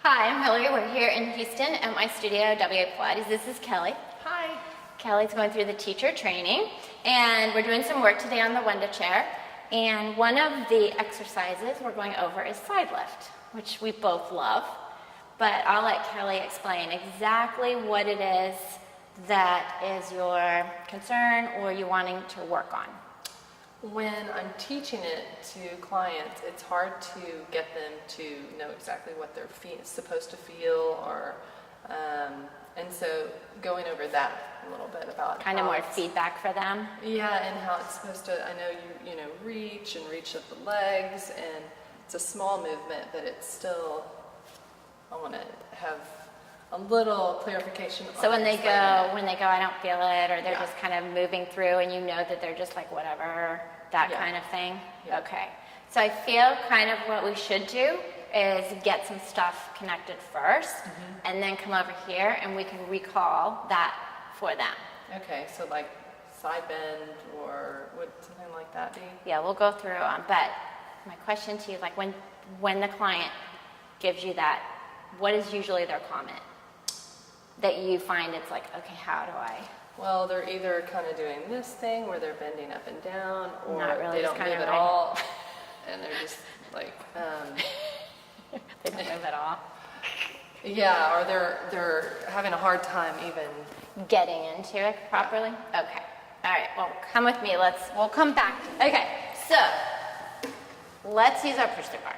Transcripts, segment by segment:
Hi, I'm Hillary. We're here in Houston at my studio, WA Pilates. This is Kelly. Hi. Kelly's going through the teacher training, and we're doing some work today on the Wunda Chair. And one of the exercises we're going over is side lift, which we both love. But I'll let Kelly explain exactly what it is that is your concern or you wanting to work on. When I'm teaching it to clients, it's hard to get them to know exactly what they're supposed to feel, and so going over that a little bit about kind of more feedback for them. Yeah, and how it's supposed to. I know you reach up the legs, and it's a small movement, but it's still. I want to have a little clarification. So when they go, I don't feel it, or they're just kind of moving through, and you know that they're just like whatever, that kind of thing. Yeah. Okay. So I feel kind of what we should do is get some stuff connected first, and then come over here, and we can recall that for them. Okay. So like side bend, or would something like that be? Yeah, we'll go through them. But my question to you is like when the client gives you that, what is usually their comment? That you find it's like, okay, how do I? Well, they're either kind of doing this thing where they're bending up and down, or Not really, they just don't move kinda at all, and they're just like, They don't move at all. yeah, or they're having a hard time even. Getting into it properly? Okay. All right, well, come with me. We'll come back. Okay, so let's use our push-to bar.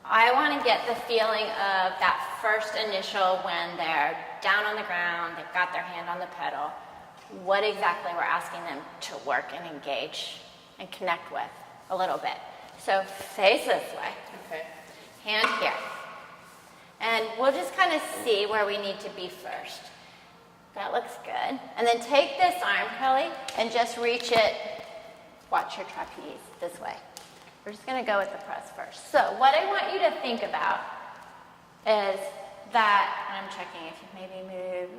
I want to get the feeling of that first initial when they're down on the ground, they've got their hand on the pedal, what exactly we're asking them to work and engage and connect with a little bit. So face this way. Okay. Hand here. And we'll just kind of see where we need to be first. That looks good. And then take this arm, Kelly, and just reach it. Watch your trapeze this way. We're just going to go with the press first. So what I want you to think about is that, and I'm checking if you maybe move,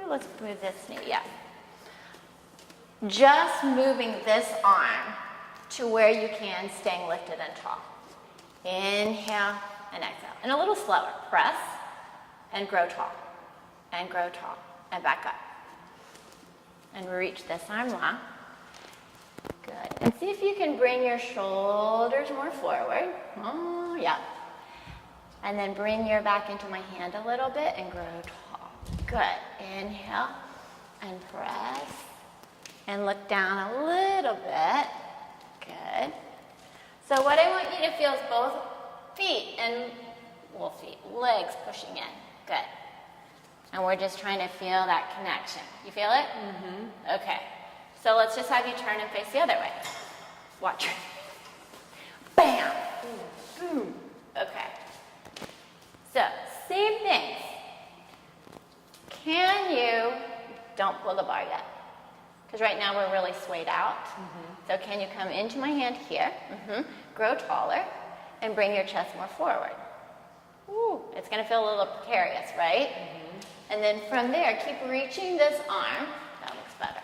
let's move this knee, yeah. Just moving this arm to where you can, staying lifted and tall. Inhale and exhale. And a little slower. Press and grow tall. And grow tall. And back up. And reach this arm long. Good. And see if you can bring your shoulders more forward. Oh, yeah. And then bring your back into my hand a little bit and grow tall. Good. Inhale and press. And look down a little bit. Good. So what I want you to feel is both feet and, legs pushing in. Good. And we're just trying to feel that connection. You feel it? Mm-hmm. Okay. So let's just have you turn and face the other way. Watch. Bam! Boom. Okay. So, same thing. Don't pull the bar yet. Because right now we're really swayed out. So can you come into my hand here, grow taller, and bring your chest more forward. Ooh, it's going to feel a little precarious, right? And then from there, keep reaching this arm. That looks better.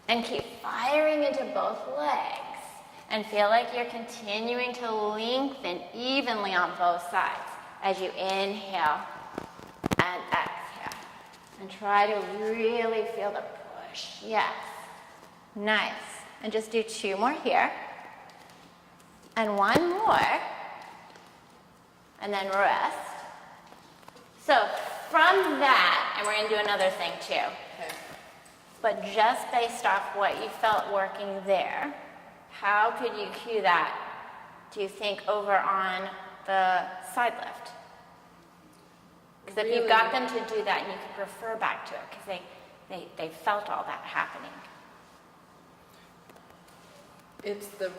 And keep firing into both legs. And feel like you're continuing to lengthen evenly on both sides as you inhale and exhale. And try to really feel the push. Yes. Nice. And just do 2 more here. And 1 more. And then rest. So from that, and we're going to do another thing too. Okay. But just based off what you felt working there, how could you cue that, do you think, over on the side lift? Because if you got them to do that, and you could refer back to it, because they felt all that happening. It's the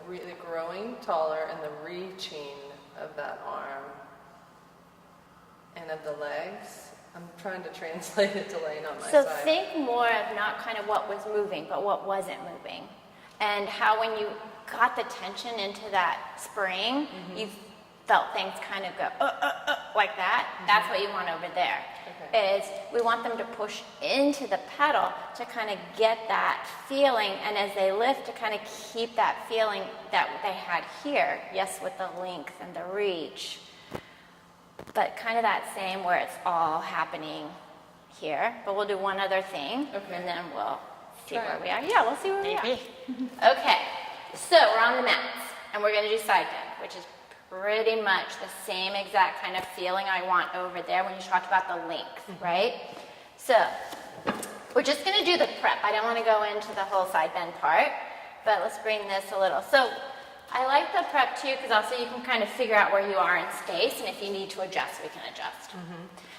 really growing taller and the reaching of that arm and of the legs. I'm trying to translate it to laying on my side. So think more of not kind of what was moving, but what wasn't moving. And how when you got the tension into that spring, you felt things kind of go, like that. That's what you want over there. Okay. Is we want them to push into the pedal to kind of get that feeling, and as they lift to kind of keep that feeling that they had here, yes, with the length and the reach. but kind of that same where it's all happening here. But we'll do one other thing, Okay. and then we'll see Try where it. we are. Yeah, we'll see where we are. Okay, so we're on the mats, and we're going to do side bend, which is pretty much the same exact kind of feeling I want over there when you talked about the length, right? So we're just going to do the prep. I don't want to go into the whole side bend part, but let's bring this a little. So I like the prep too because also you can kind of figure out where you are in space, and if you need to adjust, we can adjust.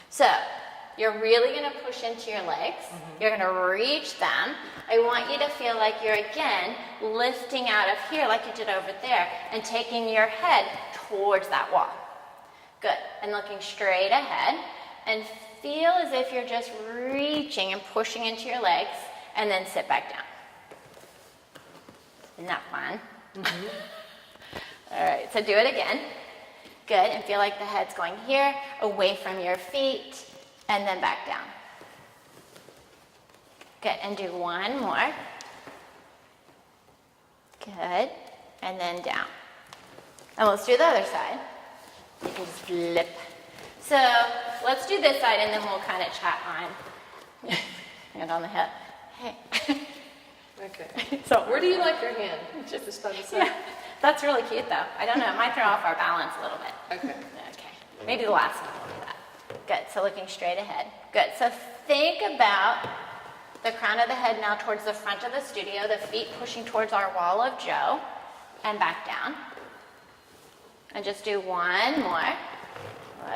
So you're really going to push into your legs. You're going to reach them. I want you to feel like you're, again, lifting out of here like you did over there and taking your head towards that wall. Good. And looking straight ahead. And feel as if you're just reaching and pushing into your legs, and then sit back down. Isn't that fun? All right, so do it again. Good, and feel like the head's going here, away from your feet, and then back down. Good, and do one more. Good, and then down. And let's do the other side. You can just flip. So let's do this side, and then we'll kind of chat on. Hand on the hip. Hey. Okay. So Where do you like your hand? Just on the side? yeah, that's really cute though. I don't know, it might throw off our balance a little bit. Okay. Okay, maybe the last one will do that. Good, so looking straight ahead. Good, so think about the crown of the head now towards the front of the studio, the feet pushing towards our wall of Joe, and back down. And just do one more.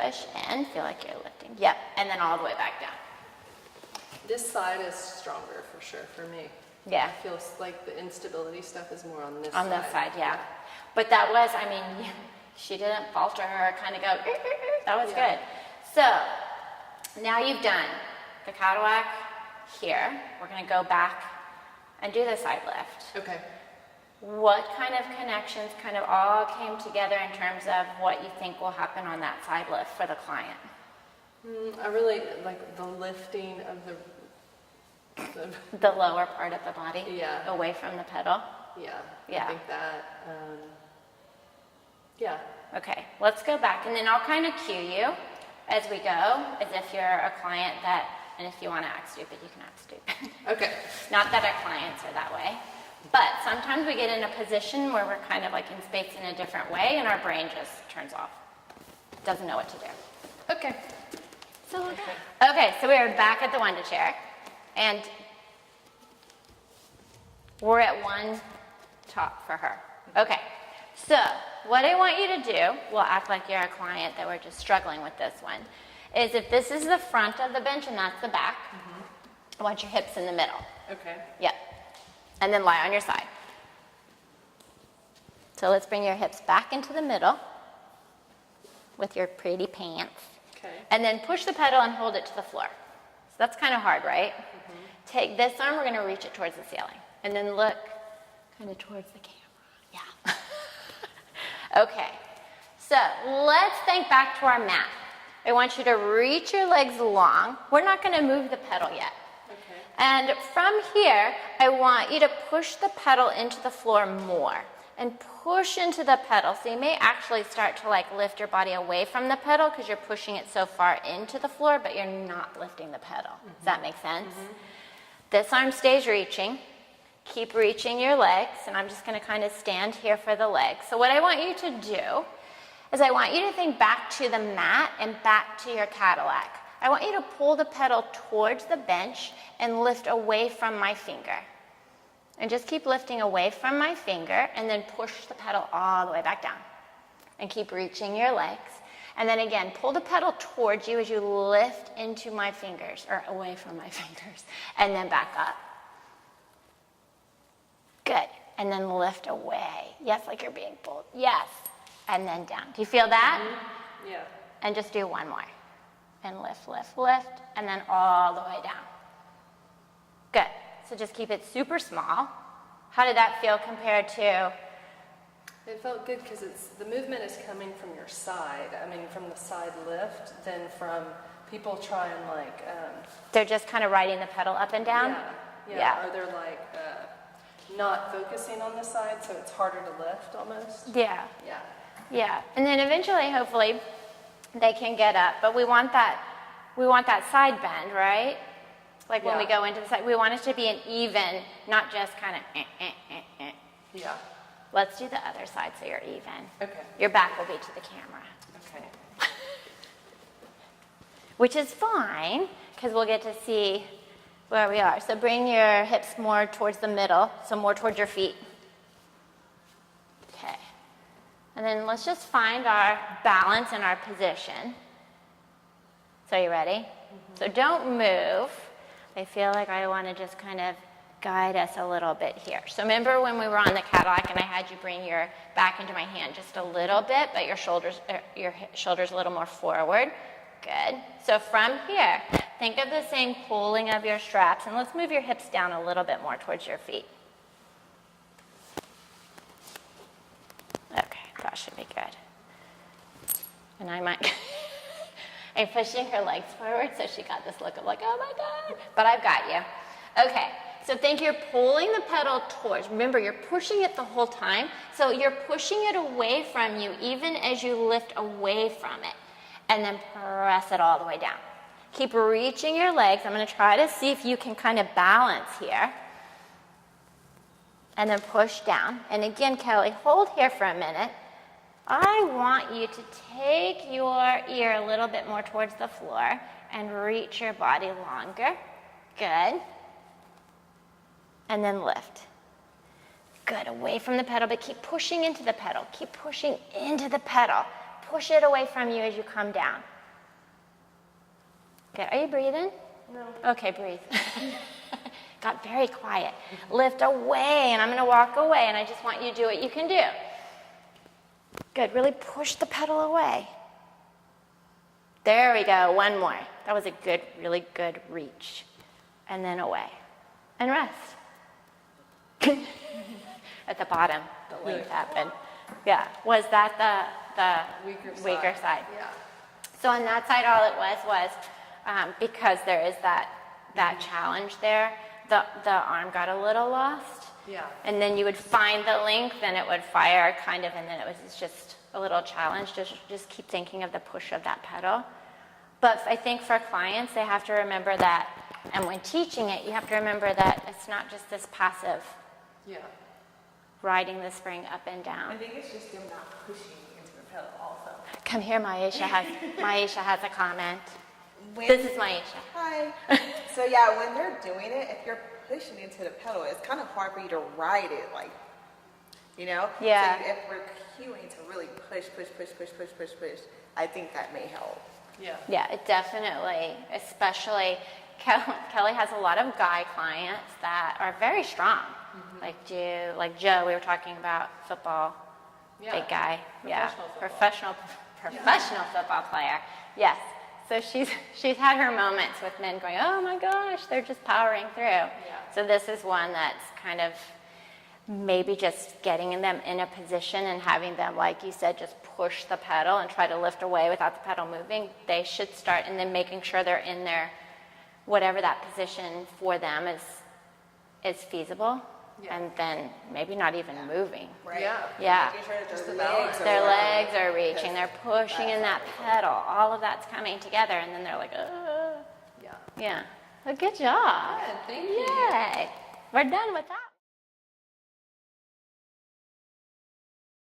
Push and feel like you're lifting. Yep, and then all the way back down. This side is stronger for sure for me. Yeah. It feels like the instability stuff is more on this On side. this side, yeah. But that was, I mean, she didn't falter or kind of go, that was Yeah. good. So now you've done the Cadillac here. We're going to go back and do the side lift. Okay. What kind of connections kind of all came together in terms of what you think will happen on that side lift for the client? I really like the lifting of the The lower part of the body, Yeah. away from the pedal. yeah. Yeah. I think that, yeah. Okay, let's go back, and then I'll kind of cue you as we go, as if you're a client that, and if you want to act stupid, you can act stupid. Okay. Not that our clients are that way, but sometimes we get in a position where we're kind of like in space in a different way, and our brain just turns off. Doesn't know what to do. Okay. So okay, so we are back at the Wunda Chair, and we're at one top for her. Okay, so what I want you to do, we'll act like you're a client that we're just struggling with this one, is if this is the front of the bench and that's the back, I want your hips in the middle. Okay. Yep. And then lie on your side. So let's bring your hips back into the middle with your pretty pants. Okay. And then push the pedal and hold it to the floor. So that's kind of hard, right? Take this arm, we're going to reach it towards the ceiling. And then look kind of towards the camera. Yeah. Okay. So let's think back to our mat. I want you to reach your legs long. We're not going to move the pedal yet. Okay. And from here, I want you to push the pedal into the floor more and push into the pedal. So you may actually start to like lift your body away from the pedal because you're pushing it so far into the floor, but you're not lifting the pedal. Does that make sense? This arm stays reaching. Keep reaching your legs, and I'm just going to kind of stand here for the legs. So what I want you to do is I want you to think back to the mat and back to your Cadillac. I want you to pull the pedal towards the bench and lift away from my finger. And just keep lifting away from my finger and then push the pedal all the way back down. And keep reaching your legs. And then again, pull the pedal towards you as you lift into my fingers, or away from my fingers, and then back up. Good. And then lift away. Yes, like you're being pulled. Yes. And then down. Do you feel that? Yeah. And just do one more. And lift, lift, lift, and then all the way down. Good. So just keep it super small. How did that feel compared to? It felt good because the movement is coming from your side. I mean, from the side lift, then from people try and like. They're just kind of riding the pedal up and down? Yeah. Or they're like not focusing on the side, so it's harder to lift almost. Yeah. Yeah. Yeah. And then eventually, hopefully, they can get up. But we want that side bend, right? Like when we go into the side, we want it to be an even, not just kind of Yeah. Let's do the other side so you're even. Okay. Your back will be to the camera. Okay. Which is fine, because we'll get to see where we are. So bring your hips more towards the middle, so more towards your feet. Okay. And then let's just find our balance and our position. So you ready? So don't move. I feel like I want to just kind of guide us a little bit here. So remember when we were on the Cadillac and I had you bring your back into my hand just a little bit, but your shoulders a little more forward. Good. So from here, think of the same pulling of your straps, and let's move your hips down a little bit more towards your feet. Okay, that should be good. And I might... I'm pushing her legs forward, so she got this look of like, oh my God, but I've got you. Okay, so think you're pulling the pedal towards. Remember, you're pushing it the whole time, so you're pushing it away from you even as you lift away from it, and then press it all the way down. Keep reaching your legs. I'm going to try to see if you can kind of balance here, and then push down. And again, Kelly, hold here for a minute. I want you to take your ear a little bit more towards the floor and reach your body longer. Good. And then lift. Good, away from the pedal, but keep pushing into the pedal. Keep pushing into the pedal. Push it away from you as you come down. Good, are you breathing? No. Okay, breathe. Got very quiet. Lift away, and I'm gonna walk away, and I just want you to do what you can do. Good, really push the pedal away. There we go, one more. That was a good, really good reach. And then away. And rest. At the bottom, the length happened. Yeah, was that the weaker side? Yeah. So on that side, all it was because there is that challenge there, the arm got a little lost. Yeah. And then you would find the length and it would fire kind of, and then it's just a little challenge. Just keep thinking of the push of that pedal. But I think for clients, they have to remember that, and when teaching it, you have to remember that it's not just this passive riding the spring up and down. I think it's just them not pushing into the pedal also. Come here, Maisha has a comment. This is Maisha. Hi. So yeah, when they're doing it, if you're pushing into the pedal, it's kind of hard for you to ride it, like, you know? Yeah. So if we're cueing to really push, I think that may help. Yeah. Yeah, it definitely, especially Kelly has a lot of guy clients that are very strong. Mm-hmm. Like Joe, we were talking about football, big guy. Professional football player. Yes. So she's had her moments with men going, oh my gosh, they're just powering through. Yeah. So this is one that's kind of maybe just getting them in a position and having them, like you said, just push the pedal and try to lift away without the pedal moving. They should start, and then making sure they're in their, whatever that position for them is feasible. Yeah. And then maybe not even moving. Right? Yeah. Making sure that Just their the balance. legs Their legs are reaching, they're pushing in that pedal. All of that's coming together, and then they're like, Yeah. yeah. Well, good job. Good, thank you. Yay. We're done with that.